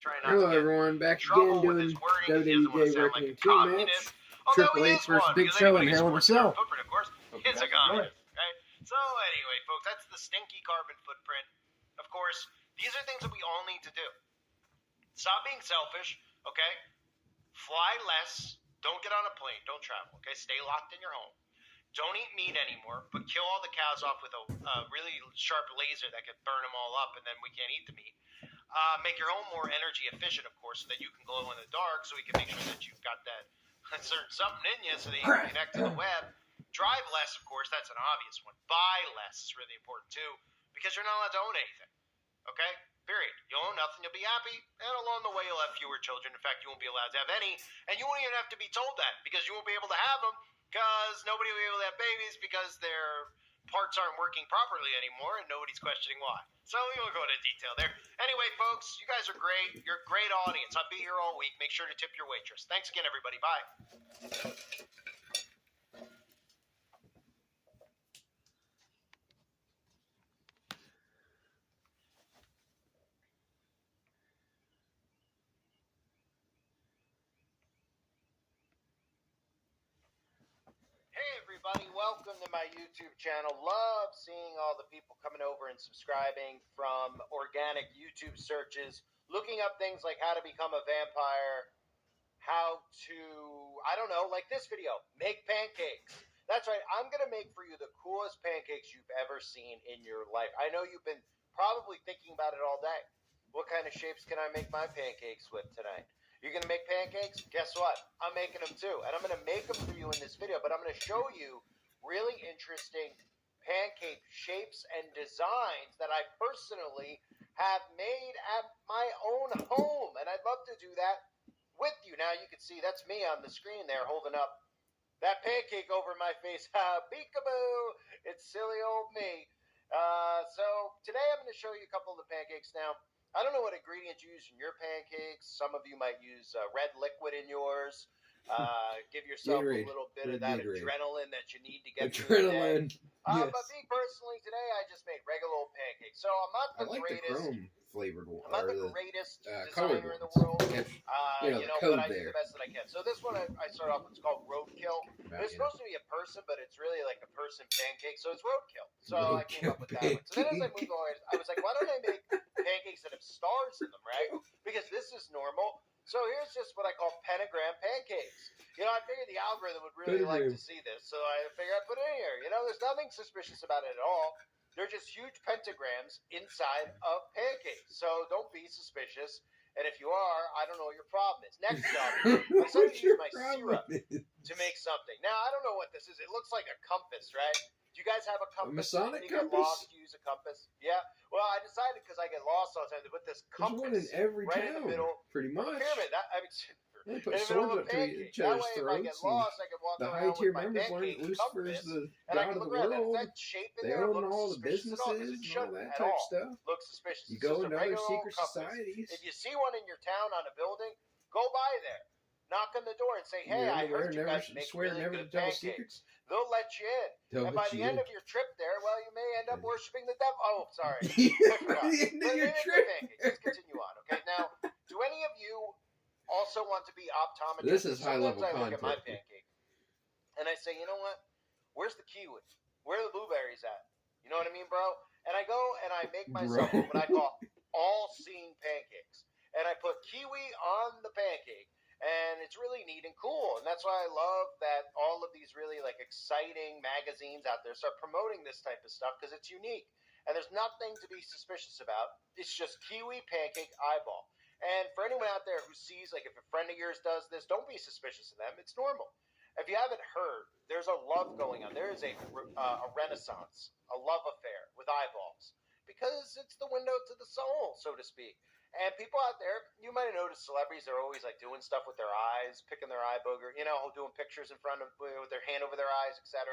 trying not Hello to get everyone, back in trouble again with his doing wording. He doesn't want to WWJ sound like a Wrestling 2 match. communist. Although Triple he H is versus one, Big because Show anybody in who Hell in a supports their Cell. footprint, of course, is a communist. Right? So anyway, folks, that's the stinky carbon footprint. Of course, these are things that we all need to do. Stop being selfish, okay? Fly less. Don't get on a plane. Don't travel, okay? Stay locked in your home. Don't eat meat anymore, but kill all the cows off with a really sharp laser that could burn them all up, and then we can't eat the meat. Make your home more energy efficient, of course, so that you can glow in the dark, so we can make sure that you've got that certain something in you so that you can connect to the web. Drive less, of course, that's an obvious one. Buy less is really important, too, because you're not allowed to own anything, okay? Period. You'll own nothing, you'll be happy, and along the way you'll have fewer children. In fact, you won't be allowed to have any, and you won't even have to be told that, because you won't be able to have them, because nobody will be able to have babies because their parts aren't working properly anymore, and nobody's questioning why. So we won't go into detail there. Anyway, folks, you guys are great. You're a great audience. I'll be here all week. Make sure to tip your waitress. Thanks again, everybody. Bye. Hey everybody, welcome to my YouTube channel. Love seeing all the people coming over and subscribing from organic YouTube searches, looking up things like how to become a vampire, how to, I don't know, like this video, make pancakes. That's right, I'm going to make for you the coolest pancakes you've ever seen in your life. I know you've been probably thinking about it all day. What kind of shapes can I make my pancakes with tonight? You're going to make pancakes? Guess what? I'm making them too. And I'm going to make them for you in this video, but I'm going to show you really interesting pancake shapes and designs that I personally have made at my own home. And I'd love to do that with you. Now you can see that's me on the screen there holding up that pancake over my face. Peekaboo! It's silly old me. So today I'm going to show you a couple of the pancakes. Now, I don't know what ingredients you use in your pancakes. Some of you might use red liquid in yours. Give yourself Gatorade. a little bit of Red that Gatorade. adrenaline that you need to get through the day. Adrenaline. Yes. But me personally, today I just made regular old pancakes. So I'm not I the like greatest. the chrome flavored one. I'm not Or the the greatest colored designer in the ones. world. You know, the code But I do there. the best that I can. So this one I start off with, it's called Roadkill. It's supposed to be a person, but it's really like a person pancake. So it's Roadkill. So I came up with that one. So then as I moved on, I was like, why don't I make pancakes that have stars in them, right? Because this is normal. So here's just what I call pentagram pancakes. You know, I figured the algorithm would really like to see this, so I figured I'd put it in here. You know, there's nothing suspicious about it at all. They're just huge pentagrams inside of pancakes. So don't be suspicious. And if you are, I don't know what your problem is. Next up, I decided to use my syrup to make something. Now, I don't know what this is. It looks like a compass, right? Do you guys have a compass? Masonic When you get compass? lost, you use a compass? Yeah. Well, I decided because I get lost all the time to put this There's compass one in every right in town, the middle pretty of the much. pyramid. They in put the middle swords of up a to pancake. each That other's way, if I get throats. lost, I can walk The around high with tier my members pancake learn Lucifer's compass, the and I god can of look the around. And if world. that shape in They there own looks all the suspicious at all, because businesses it and all shouldn't that at type all stuff. look suspicious. You It's go just a into other regular old secret compass. societies. If you see one in your town on a building, go by there. Knock on the door and say, hey, Your I underwear heard you never guys make swear really never good to tell pancakes. secrets. They'll let you in. They'll And by let the you end in. of your trip there, well, you may end up worshiping the devil. Oh, sorry. By the end of your trip. Let's continue on, okay? Now, do any of you also want to be optometrists? This is high level Sometimes I look at my content. pancake and I say, you know what? Where's the kiwi? Where are the blueberries at? You know what I mean, bro? And I go and I make myself what I call all-seeing pancakes. And I put kiwi on the pancake. And it's really neat and cool. And that's why I love that all of these really like exciting magazines out there start promoting this type of stuff because it's unique. And there's nothing to be suspicious about. It's just kiwi pancake eyeball. And for anyone out there who sees, like if a friend of yours does this, don't be suspicious of them. It's normal. If you haven't heard, there's a love going on. There is a renaissance, a love affair with eyeballs because it's the window to the soul, so to speak. And people out there, you might have noticed celebrities, they're always like doing stuff with their eyes, picking their eye booger, you know, doing pictures in front of, with their hand over their eyes, etc.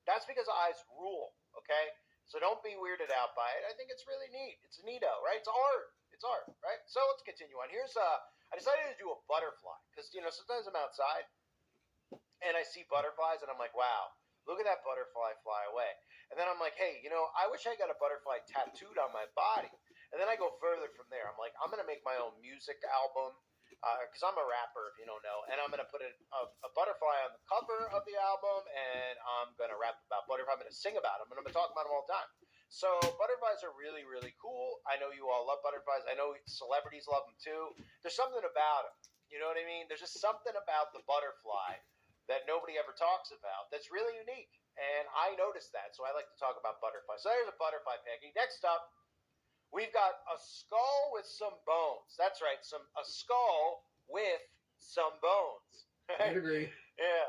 That's because eyes rule, okay? So don't be weirded out by it. I think it's really neat. It's neato, right? It's art. It's art, right? So let's continue on. Here's, I decided to do a butterfly because, you know, sometimes I'm outside and I see butterflies and I'm like, wow, look at that butterfly fly away. And then I'm like, hey, you know, I wish I got a butterfly tattooed on my body. And then I go further from there. I'm like, I'm going to make my own music album because I'm a rapper, if you don't know. And I'm going to put a butterfly on the cover of the album, and I'm going to rap about butterflies. I'm going to sing about them, and I'm going to talk about them all the time. So butterflies are really, really cool. I know you all love butterflies. I know celebrities love them too. There's something about them. You know what I mean? There's just something about the butterfly that nobody ever talks about that's really unique. And I noticed that, so I like to talk about butterflies. So there's a butterfly pancake. Next up, we've got a skull with some bones. That's right, a skull with some bones. I agree. Yeah.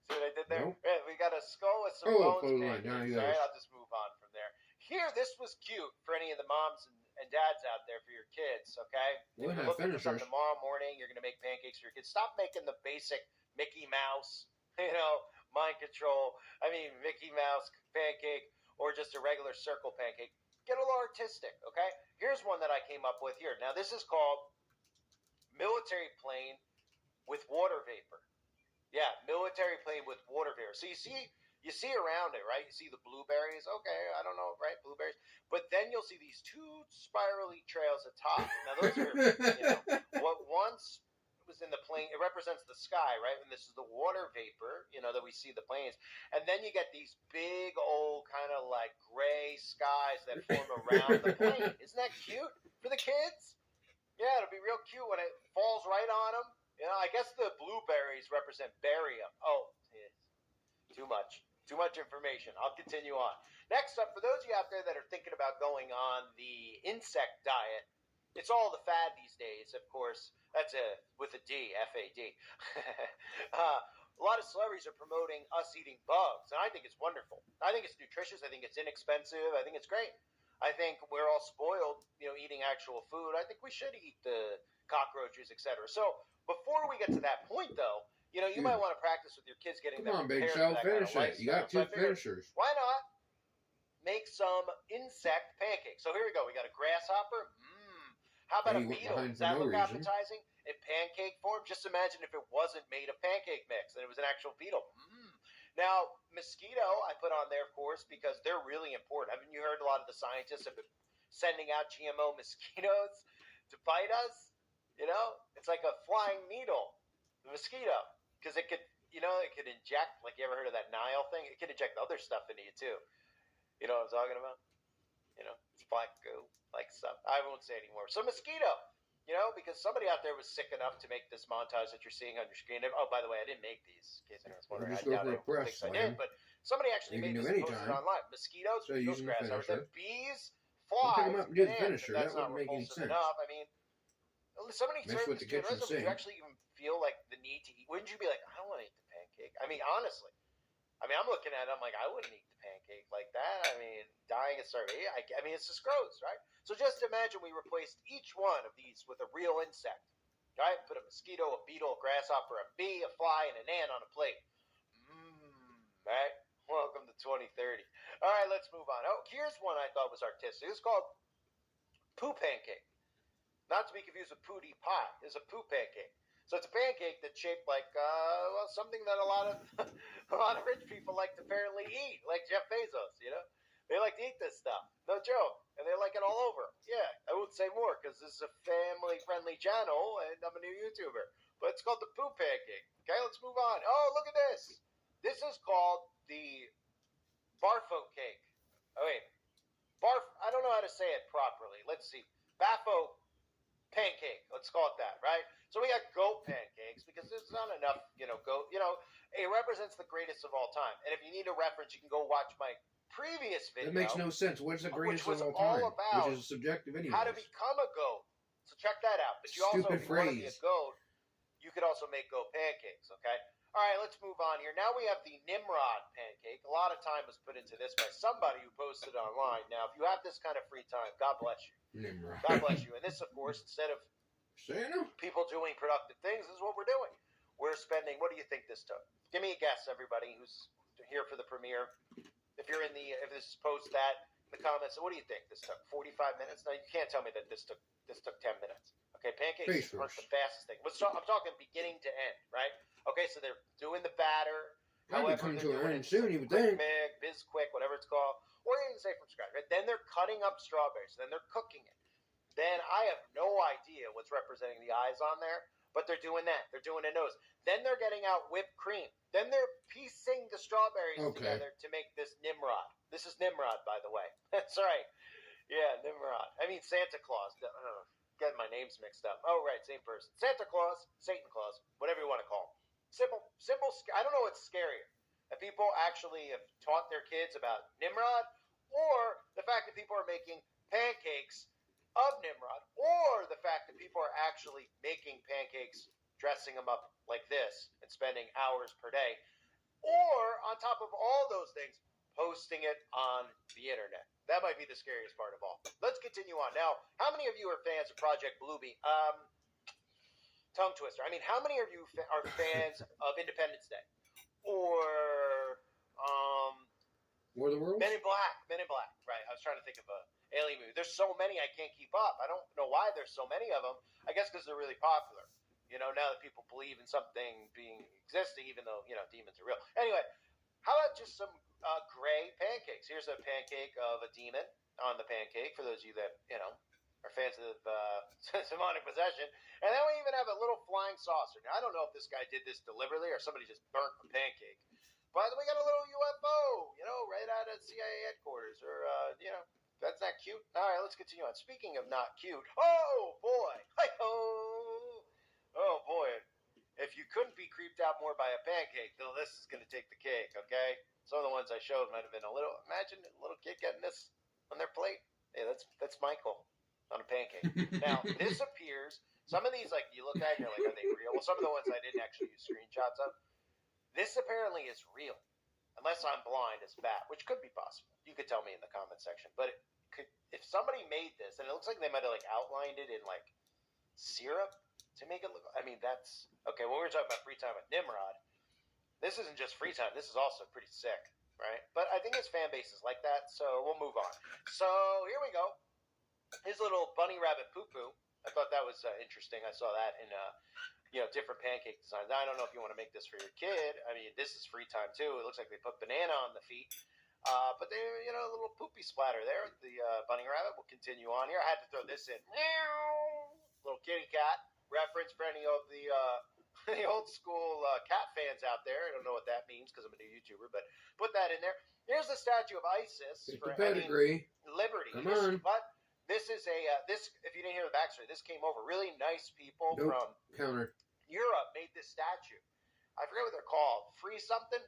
See what I did there? Nope. Yeah, we got a skull with some bones. Pancakes. All right, I'll just move on from there. Here, this was cute for any of the moms and dads out there for your kids, okay? We'll if you're looking for something tomorrow morning, you're going to make pancakes for your kids. Stop making the basic Mickey Mouse, mind control. Mickey Mouse pancake or just a regular circle pancake. Get a little artistic, okay? Here's one that I came up with here. Now, this is called military plane with water vapor. Yeah, military plane with water vapor. So you see around it, right? You see the blueberries. Okay, I don't know, right? Blueberries. But then you'll see these two spirally trails atop. Now, those are, what once was in the plane, it represents the sky, right? And this is the water vapor, that we see the planes. And then you get these big old kind of like gray skies that form around the plane. Isn't that cute for the kids? Yeah, it'll be real cute when it falls right on them. I guess the blueberries represent barium. Oh, too much information. I'll continue on. Next up, for those of you out there that are thinking about going on the insect diet, it's all the fad these days, of course. That's with a D, F-A-D. A lot of celebrities are promoting us eating bugs, and I think it's wonderful. I think it's nutritious. I think it's inexpensive. I think it's great. I think we're all spoiled, eating actual food. I think we should eat the cockroaches, etc. So before we get to that point, though, you might want to practice with your kids getting them prepared for that kind of lifestyle. You got two finishers. Why not make some insect pancakes? So here we go. We got a grasshopper. How about a beetle? Does that look appetizing? In pancake form? Just imagine if it wasn't made of pancake mix and it was an actual beetle. Now, mosquito, I put on there, of course, because they're really important. Haven't you heard a lot of the scientists have been sending out GMO mosquitoes to bite us? It's like a flying needle, the mosquito, because it could, it could inject, like you ever heard of that Nile thing? It could inject other stuff into you, too. You know what I'm talking about? It's black goo, like stuff. I won't say anymore. So mosquito, because somebody out there was sick enough to make this montage that you're seeing on your screen. Oh, by the way, I didn't make these. In case anyone's wondering, I doubt I did, but somebody actually made this and posted it online. Mosquitoes, beetles, grasshoppers, then bees, flies. That's not repulsive enough. Some of these terms, do you actually even feel like the need to eat? Wouldn't you be like, I don't want to eat the pancake? Honestly. I'm looking at it, I'm like, I wouldn't eat the pancake like that. Dying of starvation. It's just gross, right? So just imagine we replaced each one of these with a real insect, right? Put a mosquito, a beetle, a grasshopper, a bee, a fly, and an ant on a plate. Right? Welcome to 2030. All right, let's move on. Oh, here's one I thought was artistic. It's called poo pancake. Not to be confused with pootie pie. It's a poo pancake. So it's a pancake that's shaped like something that a lot of rich people like to apparently eat, like Jeff Bezos. They like to eat this stuff. No joke, and they like it all over. Yeah, I won't say more because this is a family-friendly channel, and I'm a new YouTuber. But it's called the poo pancake. Okay, let's move on. Oh, look at this. This is called the barfo cake. Oh wait, I don't know how to say it properly. Let's see, bafo pancake. Let's call it that, right? So we got goat pancakes because there's not enough, goat. It represents the greatest of all time. And if you need a reference, you can go watch my previous video. That makes no sense. What's the greatest of all time? Which is subjective anyway. How to become a goat. So check that out. But you also, if you want to be a goat, you could also make goat pancakes, okay? All right, let's move on here. Now we have the Nimrod pancake. A lot of time was put into this by somebody who posted online. Now, if you have this kind of free time, God bless you. Nimrod. God bless you. And this, of course, instead of people doing productive things, this is what we're doing. We're spending, what do you think this took? Give me a guess, everybody who's here for the premiere. If this is post that in the comments, what do you think this took? 45 minutes? No, you can't tell me that this took 10 minutes. Okay, pancakes aren't the fastest thing. I'm talking beginning to end, right? Okay, so they're doing the batter, Probably come to an end soon, you would think. Bisquick, whatever it's called, or even say from scratch. Right? Then they're cutting up strawberries. Then they're cooking it. Then I have no idea what's representing the eyes on there, but they're doing that. They're doing a nose. Then they're getting out whipped cream. Then they're piecing the strawberries together to make this Nimrod. This is Nimrod, by the way. That's right. Yeah, Nimrod. I mean Santa Claus. Getting my names mixed up. Oh, right, same person. Santa Claus, Satan Claus, whatever you want to call him. Simple. I don't know what's scarier. That people actually have taught their kids about Nimrod, or the fact that people are making pancakes of Nimrod, or the fact that people are actually making pancakes, dressing them up like this, and spending hours per day, or on top of all those things, posting it on the internet. That might be the scariest part of all. Let's continue on. Now, how many of you are fans of Project Bluebeam? Tongue twister. I mean, how many of you are fans of Independence Day? Or War of the Worlds? Men in Black. Right. I was trying to think of a alien movie. There's so many I can't keep up. I don't know why there's so many of them. I guess because they're really popular. You know, now that people believe in something existing, even though, demons are real. Anyway, how about just some gray pancakes? Here's a pancake of a demon on the pancake, for those of you that, are fans of demonic possession. And then we even have a little flying saucer. Now, I don't know if this guy did this deliberately or somebody just burnt a pancake. But we got a little UFO, right out of CIA headquarters. Or, that's not cute. All right, let's continue on. Speaking of not cute, oh, boy. Hi-ho. Oh, boy. If you couldn't be creeped out more by a pancake, though, this is going to take the cake, okay? Some of the ones I showed might have been imagine a little kid getting this on their plate. Hey, that's Michael on a pancake. Now, this appears, some of these, like, you look at and you're like, are they real? Well, some of the ones I didn't actually use screenshots of. This apparently is real. Unless I'm blind as bat, which could be possible. You could tell me in the comment section. But if somebody made this, and it looks like they might have, like, outlined it in, like, syrup to make it look, I mean, that's, okay, when we were talking about free time with Nimrod, this isn't just free time. This is also pretty sick, right? But I think his fan base is like that, so we'll move on. So here we go. His little bunny rabbit poo-poo. I thought that was interesting. I saw that in, different pancake designs. I don't know if you want to make this for your kid. I mean, this is free time, too. It looks like they put banana on the feet. But they, a little poopy splatter there. The bunny rabbit will continue on here. I had to throw this in. Little kitty cat reference for any of the old school cat fans out there. I don't know what that means because I'm a new YouTuber, but put that in there. Here's the statue of Isis. For pedigree. Liberty. Come on. What? This is if you didn't hear the backstory, this came over. Really nice people from Europe made this statue. I forget what they're called. Free something?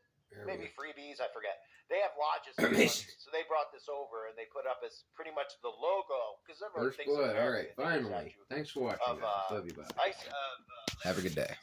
Maybe freebies, I forget. They have lodges. So they brought this over and they put up as pretty much the logo. First blood. All right, finally. Thanks for watching. Love you, bye. Have a good day.